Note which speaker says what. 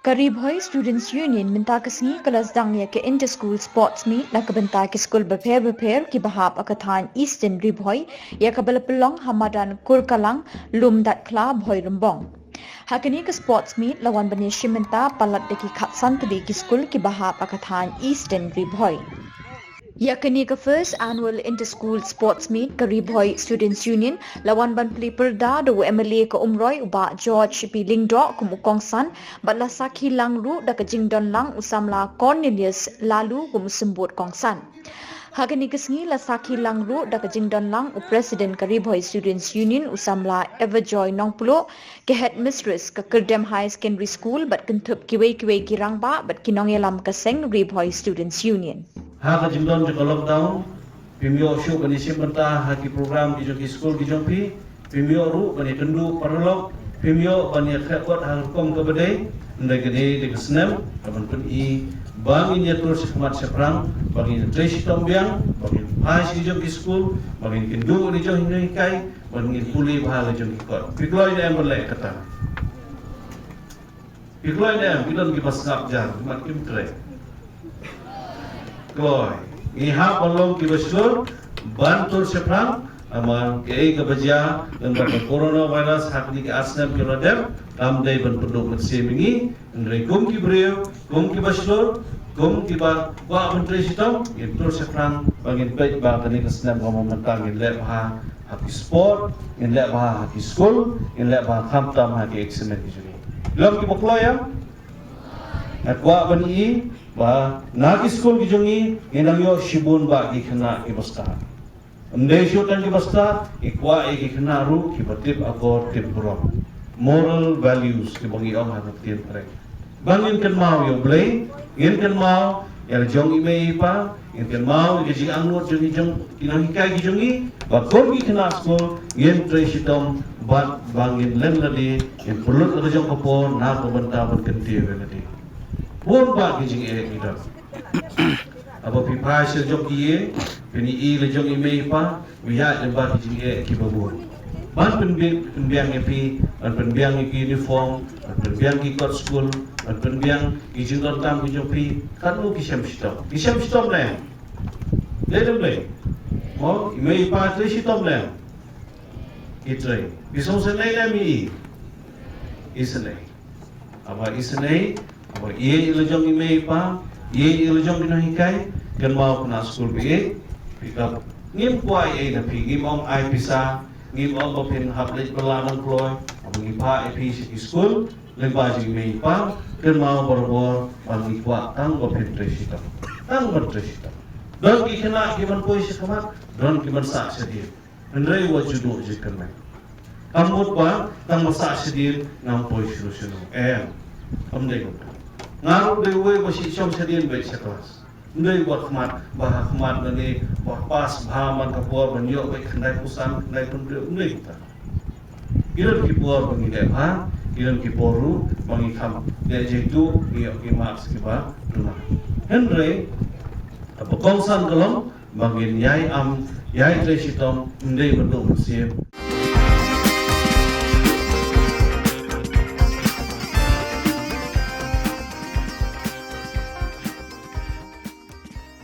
Speaker 1: Karibhoy Students Union minta kesengi kelas dangnya ke inter-school sports meet na kebentai ke school beper ki bahap akathan Eastern Ribhoy ya kabel pelong hamadan kurkalang lum dat kla bhoy rembong. Hakini ke sports meet lawan bani shiminta palat deki khatsan tadi ki school ki bahap akathan Eastern Ribhoy. Yakni ke first annual inter-school sports meet ke Ribhoy Students Union lawan ban peli perda do MLA ke Umroy uba George P. Lingdo kumukong san batla sakhi lang ru da ke jingdon lang usamla Cornelius lalu kumusembut kongsan. Hakini kesengi la sakhi lang ru da ke jingdon lang u President ke Ribhoy Students Union usamla Everjoy Nongpulo ke headmistress ke Kerdem High Secondary School bat kentup kiwei kirang ba bat kinong yalam keseng Ribhoy Students Union.
Speaker 2: Hak jimdon jika lockdown, pimio show bani simbenta haki program di joki school di jompi, pimio ru bani kendu paralog, pimio bani khakot halkom ke bedai, ndai gede di kesnem, kapan pun I bang ini terus sekemat seperang, bagi trace tombiang, bagi pas di joki school, bagi kendu di joki hikai, bagi puli bahal joki kot. Pikloi dem boleh kata. Pikloi dem bilang kipas ngap jar, mat kim trek. Kloy, iha pelong kibasur bantur seprang aman kei kebaja dan pada coronavirus hakni ke asnam kiradem ramdai ban penduk mensemingi ndai kum kibreu kum kibasur kum kiba wa menteri sitam itu seprang bangin baik ba tani kesnam kamu mentang lek ha haki sport in lek ha haki school in lek ha khamtam haki examen kijuni lom ki boklo ya atwa bani ba nagi school ki jongi inang yo shibun ba ki khana ki basta amde shotan ki basta ikwa ki khana ru ki batip akor tip bro moral values ki bongi ong ha tin prek bangin kan mau yo blay in kan mau ya jong ime pa in kan mau ki jing angot jongi jong inang hikai ki jongi ba kor ki khana school yen treshitom bat bangin len ladi in pulut ka jong kapor na ko banta ban kenti veladi pun ba kijing kita. Apa pipa sejok ie, peni I lejong ime pa, biya jemba kijing kibabun. Ban penbiang epi, ban penbiang uniform, ban penbiang kot school, ban penbiang kijing tam kijing pi, kan lu kisam sitom le. Dedem le. Mo ime pa tre sitom le. Itre. Bisong senai le mi. Isnei. Apa isnei? Apa ye ilojong ime pa, ye ilojong binahikai, kan mau kena school be, pick ngim kuai na pi ngim om ai pisa, ngim om bapin haplet belalang kloy, ngim pa epi school, lembaji ime pa, kan mau berbor, bagi kuat tang bapin tresita, tang bertresita. Don ki kena kiman poi sekamat, don kiman sak sedir, hendrai wajudu jikan mai. Kamut pa tang masak sedir ngam poi sunu, amdai ko. Ngaruh dewe basi syam sedien baik sekelas. Ndai buat khmat, bah khmat nani, bah pas bahaman kapur banyo baik kendai pusan, kendai pendek, ndai kita. Iran kipur bangi depha, iran kiporu bangi kham. Dia jitu dia kimak sekibar rumah. Henry, apa kongsan kelom bangi yai am, yai tresitom, ndai berdua siap.